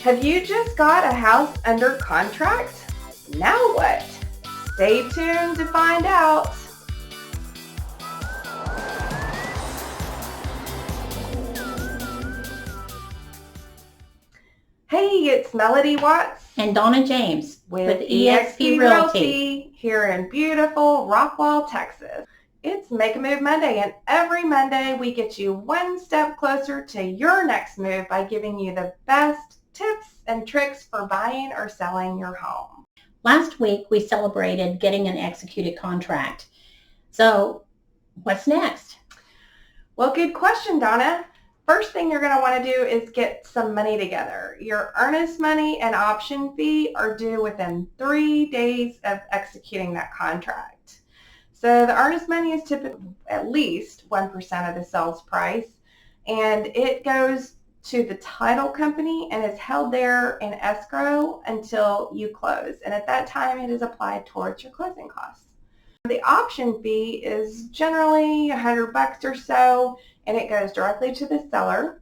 Have you just got a house under contract? Now what? Stay tuned to find out. Hey, it's Melodie Watts and Dona James with EXP Realty here in beautiful Rockwall, Texas. It's Make a Move Monday, and every Monday we get you one step closer to your next move by giving you the best tips and tricks for buying or selling your home. Last week we celebrated getting an executed contract. So what's next? Well, good question, Donna. First thing you're going to want to do is get some money together. Your earnest money and option fee are due within 3 days of executing that contract. So the earnest money is typically at least 1% of the sales price, and it goes to the title company and is held there in escrow until you close. And at that time, it is applied towards your closing costs. The option fee is generally $100 or so, and it goes directly to the seller.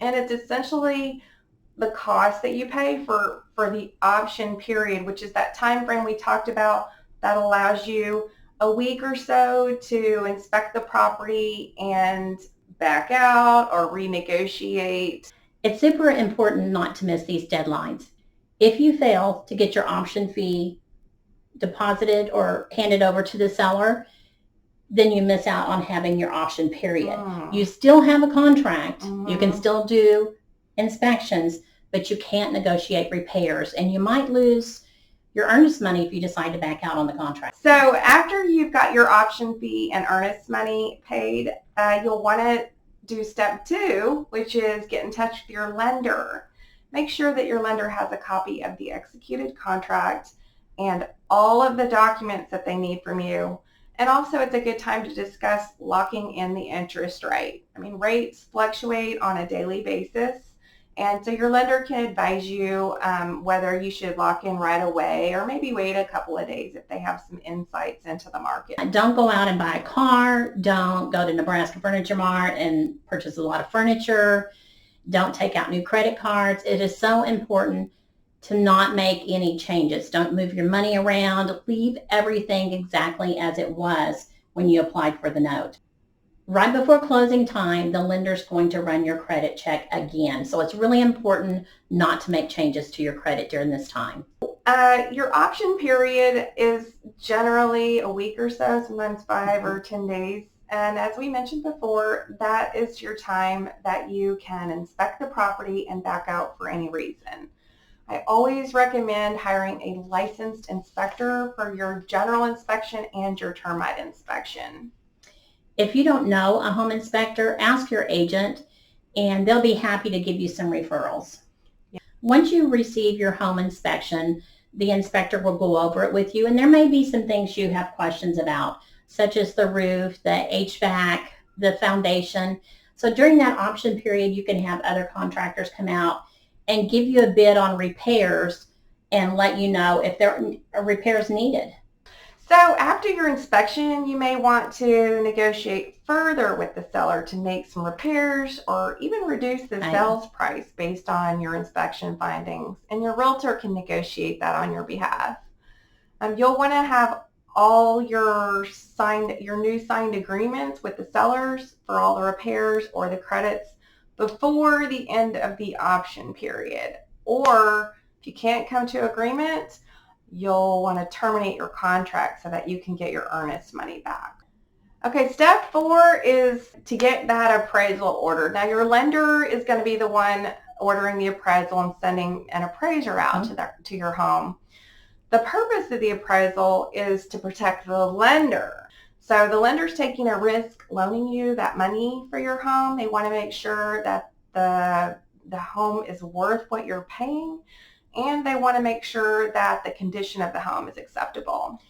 And it's essentially the cost that you pay for the option period, which is that time frame we talked about that allows you a week or so to inspect the property and back out or renegotiate. It's super important not to miss these deadlines. If you fail to get your option fee deposited or handed over to the seller, then you miss out on having your option period. You still have a contract. You can still do inspections, but you can't negotiate repairs, and you might lose your earnest money if you decide to back out on the contract. So after you've got your option fee and earnest money paid, you'll want to do step 2, which is get in touch with your lender. Make sure that your lender has a copy of the executed contract and all of the documents that they need from you. And also, it's a good time to discuss locking in the interest rate. I mean, rates fluctuate on a daily basis, and so your lender can advise you whether you should lock in right away or maybe wait a couple of days if they have some insights into the market. Don't go out and buy a car. Don't go to Nebraska Furniture Mart and purchase a lot of furniture. Don't take out new credit cards. It is so important to not make any changes. Don't move your money around. Leave everything exactly as it was when you applied for the note. Right before closing time, the lender's going to run your credit check again. So it's really important not to make changes to your credit during this time. Your option period is generally a week or so, sometimes 5 or 10 days. And as we mentioned before, that is your time that you can inspect the property and back out for any reason. I always recommend hiring a licensed inspector for your general inspection and your termite inspection. If you don't know a home inspector, ask your agent, and they'll be happy to give you some referrals. Yeah. Once you receive your home inspection, the inspector will go over it with you, and there may be some things you have questions about, such as the roof, the HVAC, the foundation. So during that option period, you can have other contractors come out and give you a bid on repairs and let you know if there are repairs needed. So after your inspection, you may want to negotiate further with the seller to make some repairs or even reduce the sales price based on your inspection findings, and your realtor can negotiate that on your behalf. You'll want to have all your new signed agreements with the sellers for all the repairs or the credits before the end of the option period. Or if you can't come to agreement, you'll want to terminate your contract so that you can get your earnest money back. Okay, step 4 is to get that appraisal ordered. Now, your lender is going to be the one ordering the appraisal and sending an appraiser out to your home. The purpose of the appraisal is to protect the lender. So the lender's taking a risk loaning you that money for your home. They want to make sure that the home is worth what you're paying, and they want to make sure that the condition of the home is acceptable.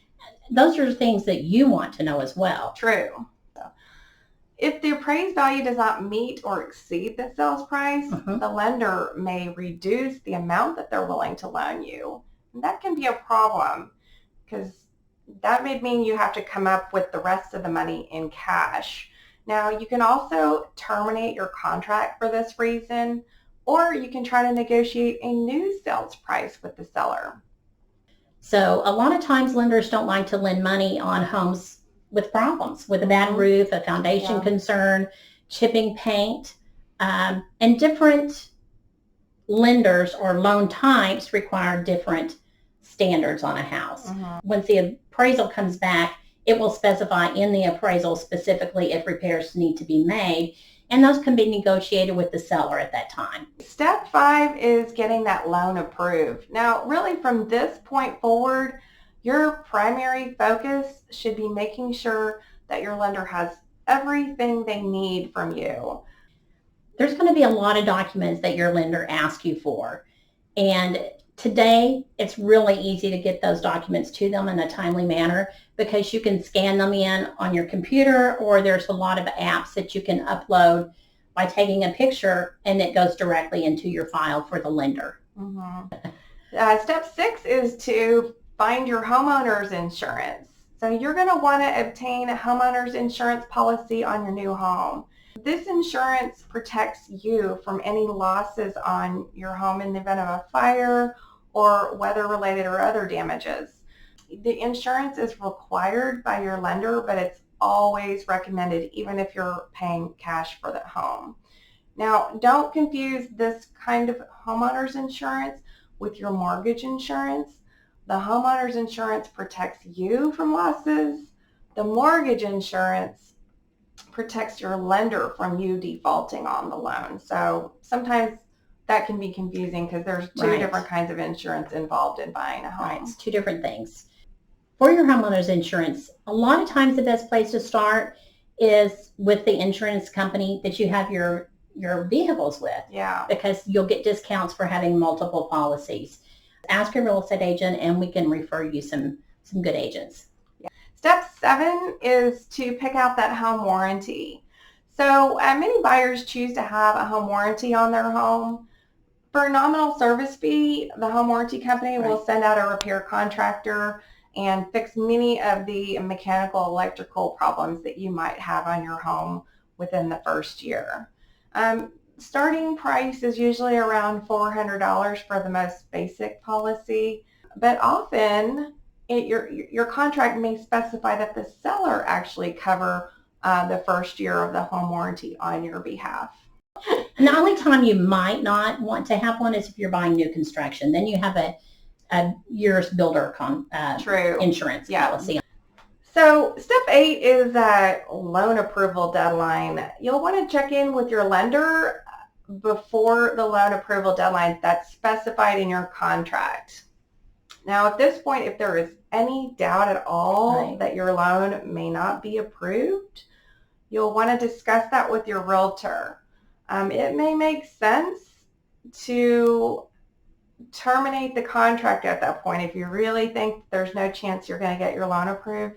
Those are things that you want to know as well. True. So, if the appraised value does not meet or exceed the sales price, the lender may reduce the amount that they're willing to loan you. And that can be a problem because that may mean you have to come up with the rest of the money in cash. Now, you can also terminate your contract for this reason, or you can try to negotiate a new sales price with the seller. So a lot of times lenders don't like to lend money on homes with problems, with a bad roof, a foundation concern, chipping paint, and different lenders or loan types require different standards on a house. Once the appraisal comes back, it will specify in the appraisal specifically if repairs need to be made, and those can be negotiated with the seller at that time. Step 5 is getting that loan approved. Now, really from this point forward, your primary focus should be making sure that your lender has everything they need from you. There's going to be a lot of documents that your lender asks you for, and today it's really easy to get those documents to them in a timely manner because you can scan them in on your computer, or there's a lot of apps that you can upload by taking a picture and it goes directly into your file for the lender. Step 6 is to find your homeowner's insurance. So you're going to want to obtain a homeowner's insurance policy on your new home. This insurance protects you from any losses on your home in the event of a fire or weather-related or other damages. The insurance is required by your lender, but it's always recommended even if you're paying cash for the home. Now, don't confuse this kind of homeowner's insurance with your mortgage insurance. The homeowner's insurance protects you from losses. The mortgage insurance protects your lender from you defaulting on the loan. So sometimes that can be confusing because there's two different kinds of insurance involved in buying a home. It's two different things. For your homeowner's insurance, a lot of times the best place to start is with the insurance company that you have your vehicles with. Because you'll get discounts for having multiple policies. Ask your real estate agent and we can refer you some good agents. Step 7 is to pick out that home warranty. So many buyers choose to have a home warranty on their home. For a nominal service fee, the home warranty company will send out a repair contractor and fix many of the mechanical, electrical problems that you might have on your home within the first year. Starting price is usually around $400 for the most basic policy, but often your contract may specify that the seller actually cover the first year of the home warranty on your behalf. And the only time you might not want to have one is if you're buying new construction. Then you have a year's builder insurance policy. So step 8 is that loan approval deadline. You'll want to check in with your lender before the loan approval deadline that's specified in your contract. Now at this point, if there is any doubt at all that your loan may not be approved, you'll want to discuss that with your realtor. It may make sense to terminate the contract at that point if you really think there's no chance you're going to get your loan approved.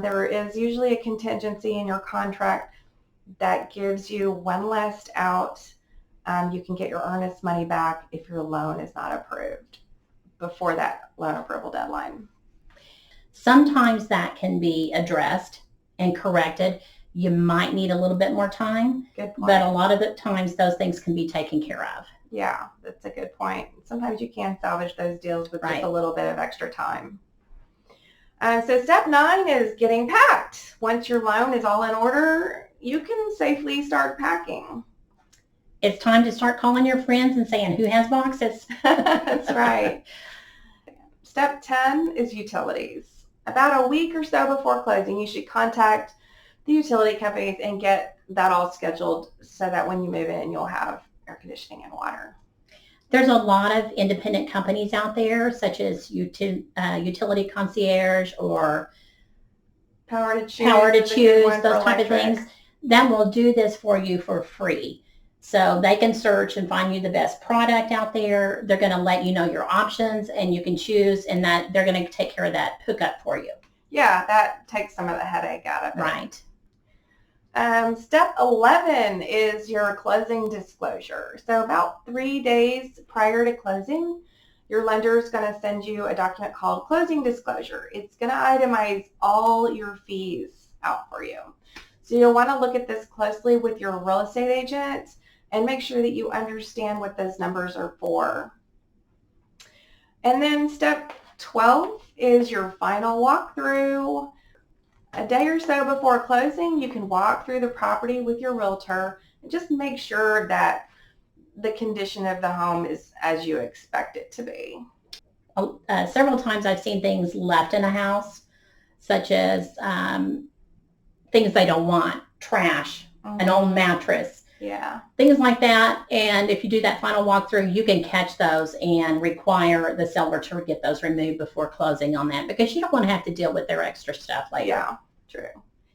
There is usually a contingency in your contract that gives you one last out. You can get your earnest money back if your loan is not approved before that loan approval deadline. Sometimes that can be addressed and corrected. You might need a little bit more time, but a lot of the times those things can be taken care of. Yeah, that's a good point. Sometimes you can salvage those deals with just a little bit of extra time. So step 9 is getting packed. Once your loan is all in order, you can safely start packing. It's time to start calling your friends and saying, who has boxes? That's right. Step 10 is utilities. About a week or so before closing, you should contact the utility companies and get that all scheduled so that when you move in, you'll have air conditioning and water. There's a lot of independent companies out there, such as Utility Concierge or Power to Choose, those type of things, that will do this for you for free. So they can search and find you the best product out there. They're going to let you know your options and you can choose, and that they're going to take care of that hookup for you. Yeah, that takes some of the headache out of it. Right. Step 11 is your closing disclosure. So about 3 days prior to closing, your lender is going to send you a document called closing disclosure. It's going to itemize all your fees out for you. So you'll want to look at this closely with your real estate agent and make sure that you understand what those numbers are for. And then step 12 is your final walkthrough. A day or so before closing, you can walk through the property with your realtor and just make sure that the condition of the home is as you expect it to be. Several times I've seen things left in a house, such as things they don't want, trash, an old mattress, things like that. And if you do that final walkthrough, you can catch those and require the seller to get those removed before closing on that, because you don't want to have to deal with their extra stuff later. Yeah, true.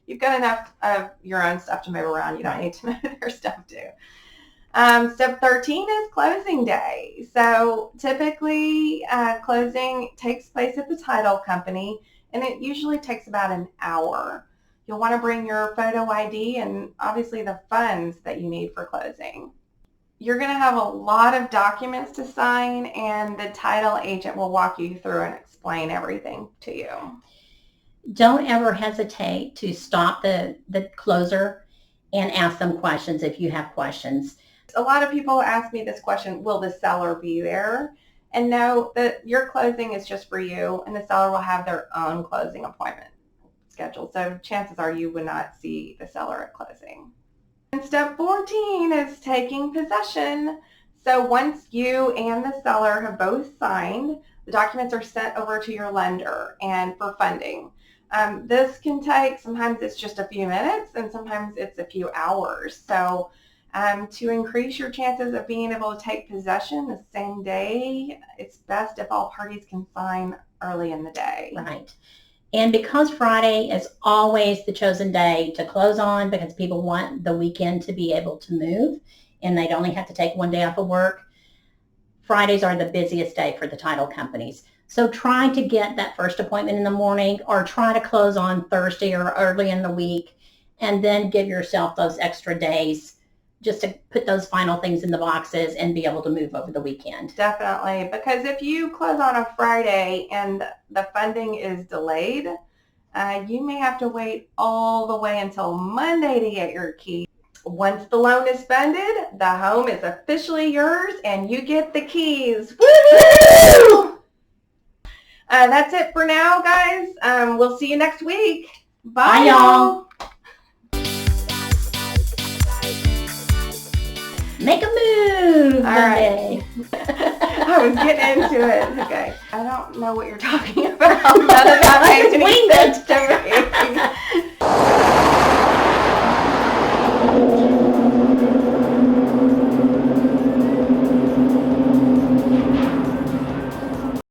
You've got enough of your own stuff to move around. You don't need to move their stuff too. Step 13 is closing day. So typically closing takes place at the title company, and it usually takes about an hour. You'll want to bring your photo ID and obviously the funds that you need for closing. You're going to have a lot of documents to sign, and the title agent will walk you through and explain everything to you. Don't ever hesitate to stop the closer and ask them questions if you have questions. A lot of people ask me this question, will the seller be there? And no, your closing is just for you, and the seller will have their own closing appointment scheduled. So chances are you would not see the seller at closing. And step 14 is taking possession. So once you and the seller have both signed, the documents are sent over to your lender and for funding. This can take, sometimes it's just a few minutes and sometimes it's a few hours. So to increase your chances of being able to take possession the same day, it's best if all parties can sign early in the day. Right. And because Friday is always the chosen day to close on, because people want the weekend to be able to move and they'd only have to take one day off of work, Fridays are the busiest day for the title companies. So try to get that first appointment in the morning, or try to close on Thursday or early in the week, and then give yourself those extra days just to put those final things in the boxes and be able to move over the weekend. Definitely, because if you close on a Friday and the funding is delayed, you may have to wait all the way until Monday to get your key. Once the loan is funded, the home is officially yours and you get the keys. Woohoo! That's it for now, guys. We'll see you next week. Bye, y'all. Make a move. All right. I was getting into it. Okay. I don't know what you're talking about. None of that makes any sense to me.